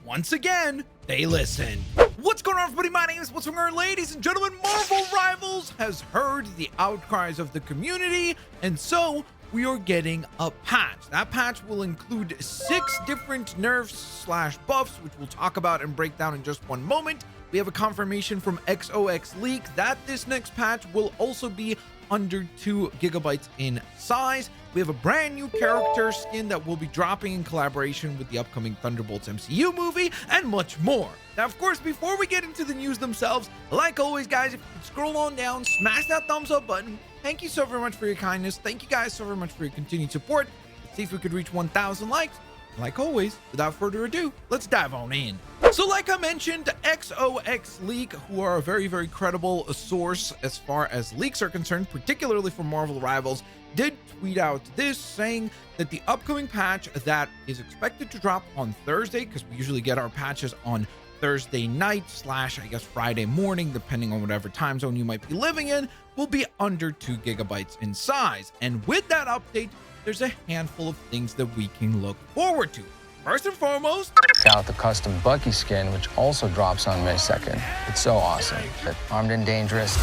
once again, they listen. What's going on, everybody? My name is Blitzwinger. Ladies and gentlemen, Marvel Rivals has heard the outcries of the community, and so we are getting a patch. That patch will include 6 different nerfs slash buffs, which we'll talk about and break down in just one moment. We have a confirmation from XOX Leak that this next patch will also be under 2 GB in size. We have a brand new character skin that will be dropping in collaboration with the upcoming Thunderbolts MCU movie, and much more. Now, of course, before we get into the news themselves, like always, guys, if you could scroll on down, smash that thumbs up button. Thank you so very much for your kindness. Thank you guys so very much for your continued support. Let's see if we could reach 1,000 likes. Like always, without further ado, let's dive on in. So like I mentioned, XOX Leak, who are a very, very credible source as far as leaks are concerned, particularly for Marvel Rivals, did tweet out this saying that the upcoming patch that is expected to drop on Thursday, because we usually get our patches on Thursday night / I guess Friday morning, depending on whatever time zone you might be living in, will be under 2 GB in size. And with that update, there's a handful of things that we can look forward to. First and foremost, out the custom Bucky skin, which also drops on May 2nd. It's so awesome. But Armed and Dangerous,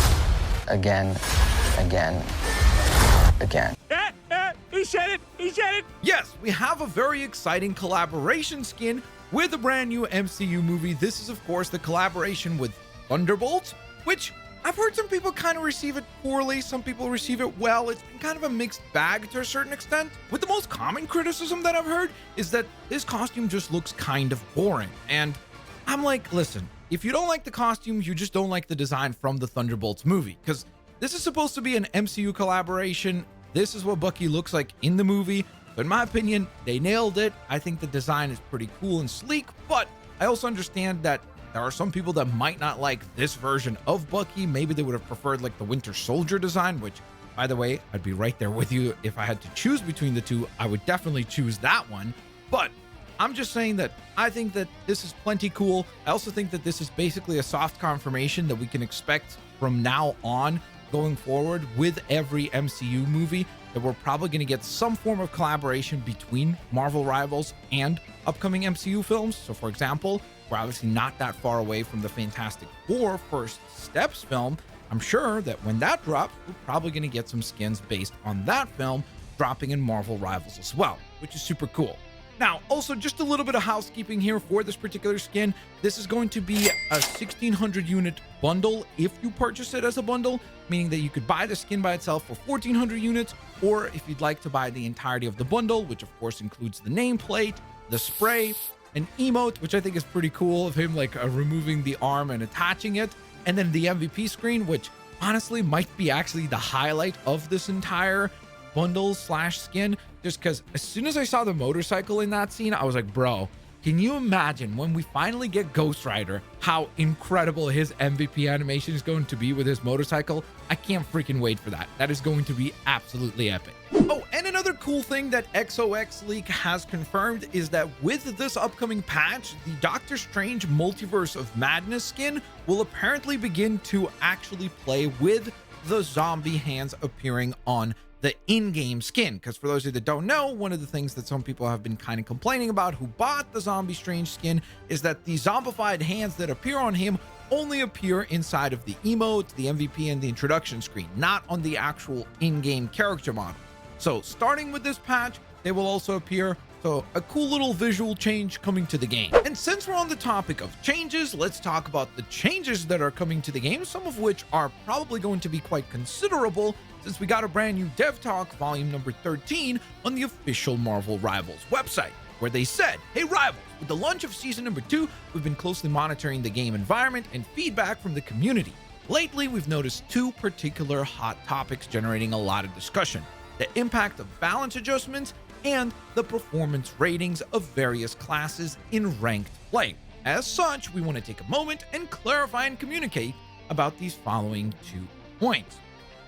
again. He said it! He said it! Yes, we have a very exciting collaboration skin with a brand new MCU movie. This is, of course, the collaboration with Thunderbolts, which I've heard some people kind of receive it poorly. Some people receive it well. It's been kind of a mixed bag to a certain extent. With the most common criticism that I've heard is that this costume just looks kind of boring. And I'm like, listen, if you don't like the costumes, you just don't like the design from the Thunderbolts movie, because this is supposed to be an MCU collaboration. This is what Bucky looks like in the movie. So in my opinion, they nailed it. I think the design is pretty cool and sleek, but I also understand that there are some people that might not like this version of Bucky. Maybe they would have preferred like the Winter Soldier design, which, by the way, I'd be right there with you. If I had to choose between the two, I would definitely choose that one. But I'm just saying that I think that this is plenty cool. I also think that this is basically a soft confirmation that we can expect from now on going forward with every MCU movie, that we're probably going to get some form of collaboration between Marvel Rivals and upcoming MCU films. So for example, we're obviously not that far away from the Fantastic Four First Steps film. I'm sure that when that drops, we're probably going to get some skins based on that film dropping in Marvel Rivals as well, which is super cool. Now, also just a little bit of housekeeping here for this particular skin. This is going to be a 1,600 unit bundle if you purchase it as a bundle, meaning that you could buy the skin by itself for 1,400 units, or if you'd like to buy the entirety of the bundle, which of course includes the nameplate, the spray, an emote, which I think is pretty cool, of him like removing the arm and attaching it, and then the MVP screen, which honestly might be actually the highlight of this entire bundle / skin, just because as soon as I saw the motorcycle in that scene, I was like, bro, can you imagine when we finally get Ghost Rider, how incredible his MVP animation is going to be with his motorcycle? I can't freaking wait for that. That is going to be absolutely epic. Oh, and another cool thing that XOX Leak has confirmed is that with this upcoming patch, the Doctor Strange Multiverse of Madness skin will apparently begin to actually play with the zombie hands appearing on the in-game skin. Because for those of you that don't know, one of the things that some people have been kind of complaining about who bought the Zombie Strange skin is that the zombified hands that appear on him only appear inside of the emote, the MVP, and the introduction screen, not on the actual in-game character model. So starting with this patch, they will also appear. So a cool little visual change coming to the game. And since we're on the topic of changes, let's talk about the changes that are coming to the game, some of which are probably going to be quite considerable, since we got a brand new Dev Talk volume number 13 on the official Marvel Rivals website, where they said, hey Rivals, with the launch of season number 2, we've been closely monitoring the game environment and feedback from the community. Lately, we've noticed 2 particular hot topics generating a lot of discussion: the impact of balance adjustments and the performance ratings of various classes in ranked play. As such, we want to take a moment and clarify and communicate about these following 2 points.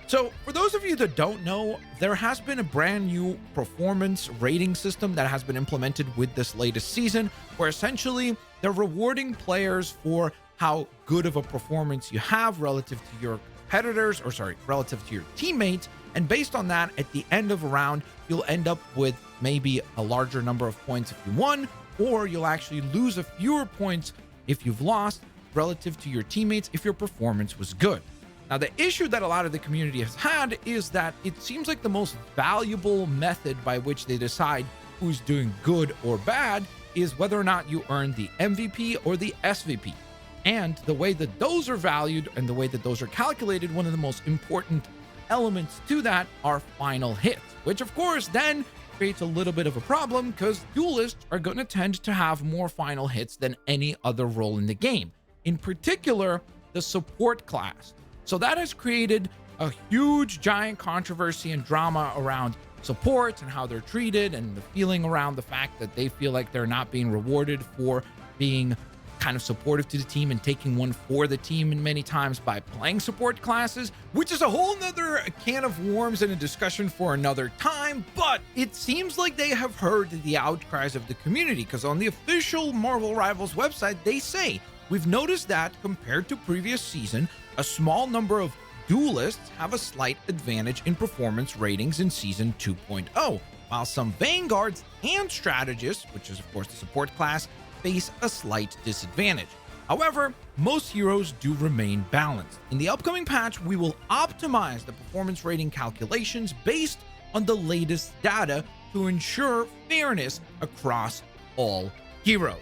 So for those of you that don't know, there has been a brand new performance rating system that has been implemented with this latest season, where essentially they're rewarding players for how good of a performance you have relative to your competitors, relative to your teammates. And based on that, at the end of a round, you'll end up with maybe a larger number of points if you won, or you'll actually lose a fewer points if you've lost relative to your teammates if your performance was good. Now, the issue that a lot of the community has had is that it seems like the most valuable method by which they decide who's doing good or bad is whether or not you earn the MVP or the SVP. And the way that those are valued and the way that those are calculated, one of the most important elements to that are final hits, which of course then creates a little bit of a problem because duelists are going to tend to have more final hits than any other role in the game, in particular the support class. So that has created a huge giant controversy and drama around supports and how they're treated, and the feeling around the fact that they feel like they're not being rewarded for being kind of supportive to the team and taking one for the team, and many times by playing support classes, which is a whole nother can of worms and a discussion for another time. But it seems like they have heard the outcries of the community, because on the official Marvel Rivals website, they say, we've noticed that compared to previous season, a small number of duelists have a slight advantage in performance ratings in season 2.0, while some vanguards and strategists, which is of course the support class, face a slight disadvantage. However, most heroes do remain balanced. In the upcoming patch, we will optimize the performance rating calculations based on the latest data to ensure fairness across all heroes.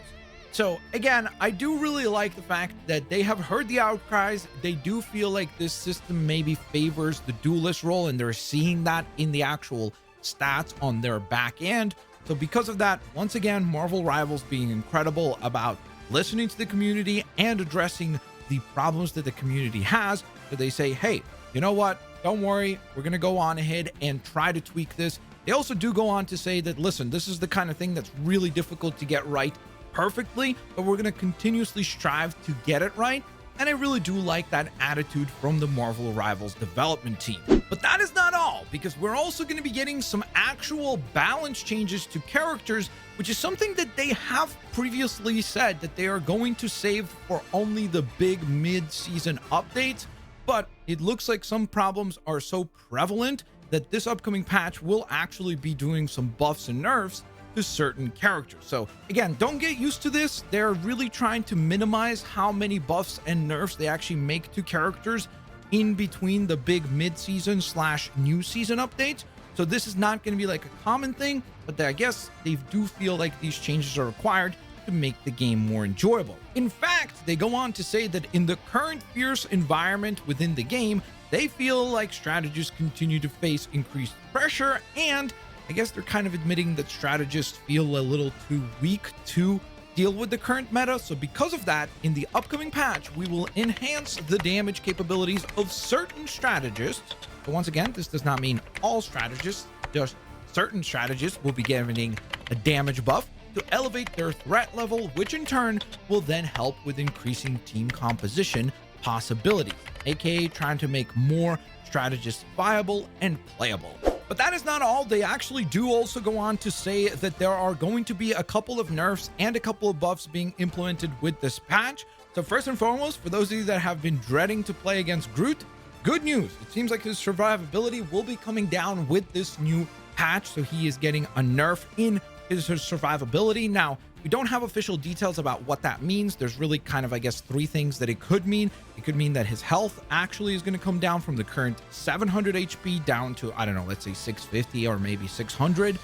So again, I do really like the fact that they have heard the outcries. They do feel like this system maybe favors the duelist role, and they're seeing that in the actual stats on their back end. So because of that, once again, Marvel Rivals being incredible about listening to the community and addressing the problems that the community has. So they say, hey, you know what? Don't worry. We're going to go on ahead and try to tweak this. They also do go on to say that, listen, this is the kind of thing that's really difficult to get right perfectly, but we're going to continuously strive to get it right. And I really do like that attitude from the Marvel Rivals development team. But that is not all, because we're also going to be getting some actual balance changes to characters, which is something that they have previously said that they are going to save for only the big mid-season updates. But it looks like some problems are so prevalent that this upcoming patch will actually be doing some buffs and nerfs to certain characters. So again, don't get used to this. They're really trying to minimize how many buffs and nerfs they actually make to characters in between the big mid-season / new season updates. So this is not going to be like a common thing, but I guess they do feel like these changes are required to make the game more enjoyable. In fact, they go on to say that in the current fierce environment within the game, they feel like strategists continue to face increased pressure, and I guess they're kind of admitting that strategists feel a little too weak to deal with the current meta. So because of that, in the upcoming patch, we will enhance the damage capabilities of certain strategists. But once again, this does not mean all strategists, just certain strategists will be getting a damage buff to elevate their threat level, which in turn will then help with increasing team composition possibilities, aka trying to make more strategists viable and playable. But that is not all. They actually do also go on to say that there are going to be a couple of nerfs and a couple of buffs being implemented with this patch. So first and foremost, for those of you that have been dreading to play against Groot, good news. It seems like his survivability will be coming down with this new patch. So he is getting a nerf in his survivability. Now, we don't have official details about what that means. There's really kind of, I guess, three things that it could mean. It could mean that his health actually is going to come down from the current 700 HP down to, I don't know, let's say 650 or maybe 600.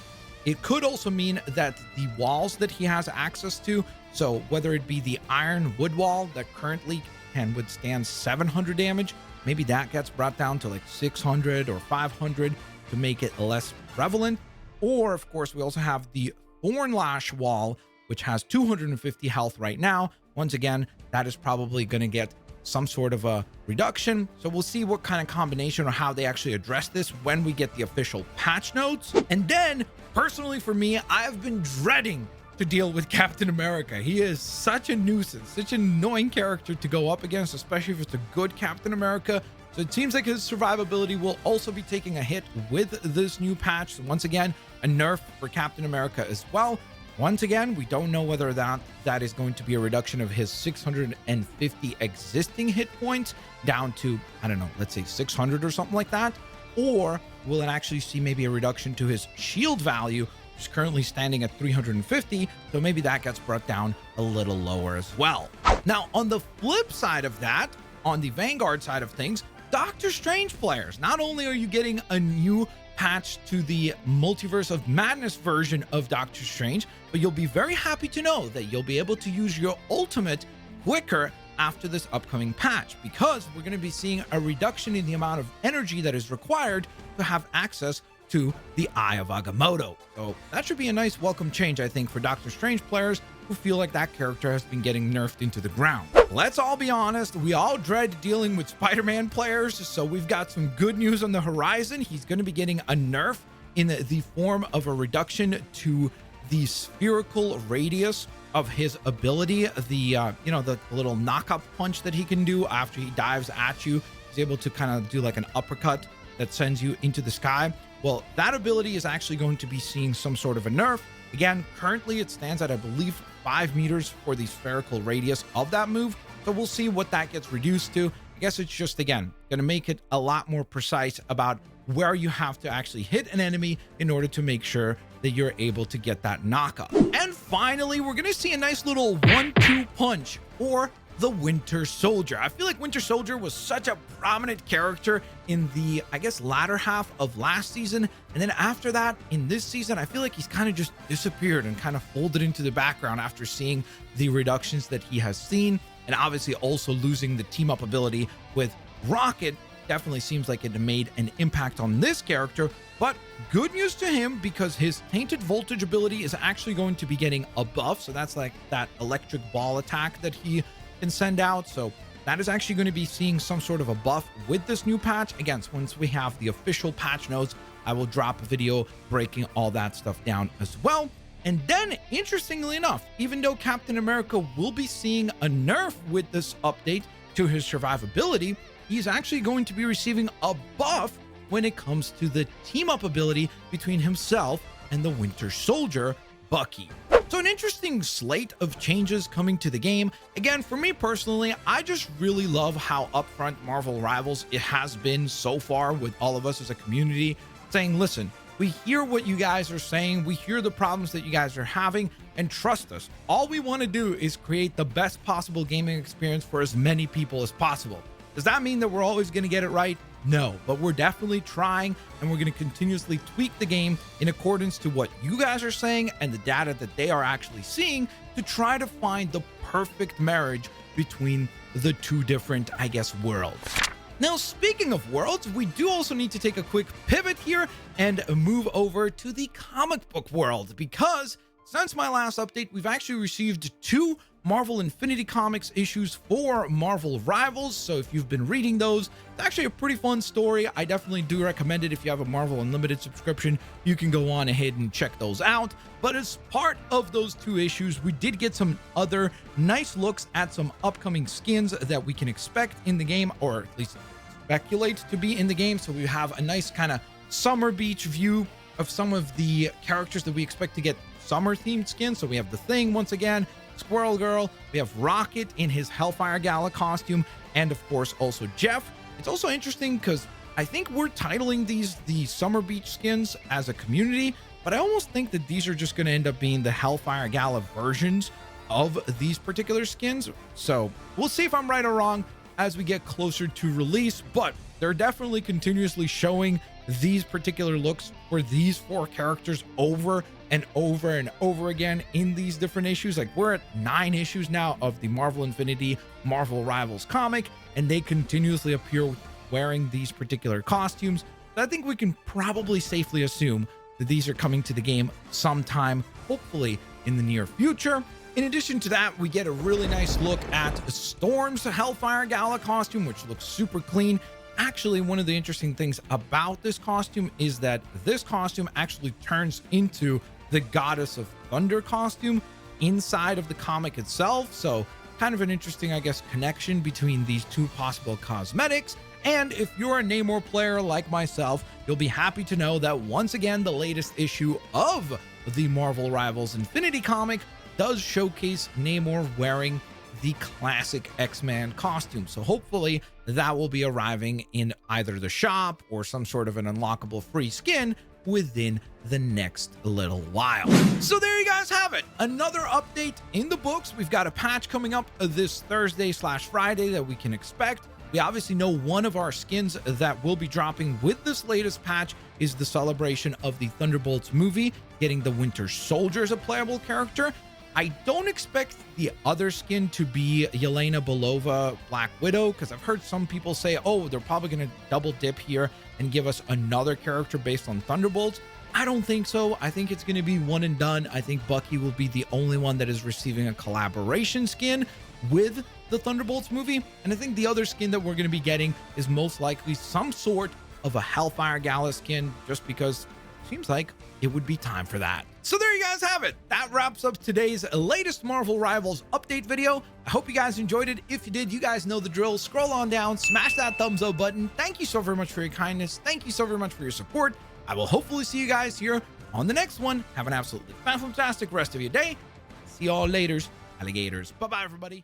It could also mean that the walls that he has access to, so whether it be the iron wood wall that currently can withstand 700 damage, maybe that gets brought down to like 600 or 500 to make it less prevalent. Or, of course, we also have the Thorn Lash wall, which has 250 health right now. Once again, that is probably going to get some sort of a reduction. So we'll see what kind of combination or how they actually address this when we get the official patch notes. And then, personally for me, I've been dreading to deal with Captain America. He is such a nuisance, such an annoying character to go up against, especially if it's a good Captain America. So it seems like his survivability will also be taking a hit with this new patch. So once again, a nerf for Captain America as well. Once again, we don't know whether that is going to be a reduction of his 650 existing hit points down to, I don't know, let's say 600 or something like that. Or will it actually see maybe a reduction to his shield value which is currently standing at 350, so maybe that gets brought down a little lower as well. Now, on the flip side of that, on the Vanguard side of things, Doctor Strange players, not only are you getting a new patch to the Multiverse of Madness version of Doctor Strange, but you'll be very happy to know that you'll be able to use your ultimate quicker after this upcoming patch, because we're going to be seeing a reduction in the amount of energy that is required to have access to the Eye of Agamotto. So that should be a nice welcome change, I think, for Doctor Strange players who feel like that character has been getting nerfed into the ground. Let's all be honest, we all dread dealing with Spider-Man players, so we've got some good news on the horizon. He's going to be getting a nerf in the form of a reduction to the spherical radius of his ability, the the little knock-up punch that he can do after he dives at you. He's able to kind of do like an uppercut that sends you into the sky. Well, that ability is actually going to be seeing some sort of a nerf. Again, currently it stands at, I believe, 5 meters for the spherical radius of that move. So we'll see what that gets reduced to. I guess it's just, again, going to make it a lot more precise about where you have to actually hit an enemy in order to make sure that you're able to get that knockup. And finally, we're going to see a nice little 1-2 punch for the Winter Soldier. I feel like Winter Soldier was such a prominent character in the, I guess, latter half of last season. And then after that, in this season, I feel like he's kind of just disappeared and kind of folded into the background after seeing the reductions that he has seen. And obviously also losing the team up ability with Rocket definitely seems like it made an impact on this character. But good news to him, because his Tainted Voltage ability is actually going to be getting a buff. So that's like that electric ball attack that he can send out. So that is actually going to be seeing some sort of a buff with this new patch. Again, once we have the official patch notes, I will drop a video breaking all that stuff down as well. And then, interestingly enough, even though Captain America will be seeing a nerf with this update to his survivability, he's actually going to be receiving a buff when it comes to the team up ability between himself and the Winter Soldier, Bucky. So an interesting slate of changes coming to the game. Again, for me personally, I just really love how upfront Marvel Rivals it has been so far with all of us as a community, saying, listen, we hear what you guys are saying, we hear the problems that you guys are having, and trust us, all we want to do is create the best possible gaming experience for as many people as possible. Does that mean that we're always going to get it right? No, but we're definitely trying, and we're going to continuously tweak the game in accordance to what you guys are saying and the data that they are actually seeing to try to find the perfect marriage between the two different, I guess, worlds. Now, speaking of worlds, we do also need to take a quick pivot here and move over to the comic book world, because since my last update, we've actually received 2 Marvel Infinity Comics issues for Marvel Rivals. So if you've been reading those, it's actually a pretty fun story. I definitely do recommend it. If you have a Marvel Unlimited subscription, you can go on ahead and check those out. But as part of those 2 issues, we did get some other nice looks at some upcoming skins that we can expect in the game, or at least speculate to be in the game. So we have a nice kind of summer beach view of some of the characters that we expect to get summer themed skins. So we have the Thing once again, Squirrel Girl, we have Rocket in his Hellfire Gala costume, and of course also Jeff. It's also interesting because I think we're titling these the Summer Beach skins as a community, but I almost think that these are just going to end up being the Hellfire Gala versions of these particular skins. So we'll see if I'm right or wrong as we get closer to release, but they're definitely continuously showing these particular looks for these 4 characters over and over and over again in these different issues. Like, we're at 9 issues now of the Marvel Infinity Marvel Rivals comic, and they continuously appear wearing these particular costumes. So I think we can probably safely assume that these are coming to the game sometime, hopefully in the near future. In addition to that, we get a really nice look at Storm's Hellfire Gala costume, which looks super clean. Actually, one of the interesting things about this costume is that this costume actually turns into the Goddess of Thunder costume inside of the comic itself. So kind of an interesting, I guess, connection between these 2 possible cosmetics. And if you're a Namor player like myself, you'll be happy to know that once again, the latest issue of the Marvel Rivals Infinity comic does showcase Namor wearing the classic X-Man costume. So hopefully that will be arriving in either the shop or some sort of an unlockable free skin within the next little while. So there you guys have it. Another update in the books. We've got a patch coming up this Thursday/Friday that we can expect. We obviously know one of our skins that will be dropping with this latest patch is the celebration of the Thunderbolts movie, getting the Winter Soldier as a playable character. I don't expect the other skin to be Yelena Belova Black Widow, because I've heard some people say, oh, they're probably going to double dip here and give us another character based on Thunderbolts. I don't think so. I think it's going to be one and done. I think Bucky will be the only one that is receiving a collaboration skin with the Thunderbolts movie. And I think the other skin that we're going to be getting is most likely some sort of a Hellfire Gala skin, just because it seems like it would be time for that. So there you guys have it. That wraps up today's latest Marvel Rivals update video. I hope you guys enjoyed it. If you did, you guys know the drill. Scroll on down, smash that thumbs up button. Thank you so very much for your kindness. Thank you so very much for your support. I will hopefully see you guys here on the next one. Have an absolutely fantastic rest of your day. See y'all later, alligators. Bye-bye, everybody.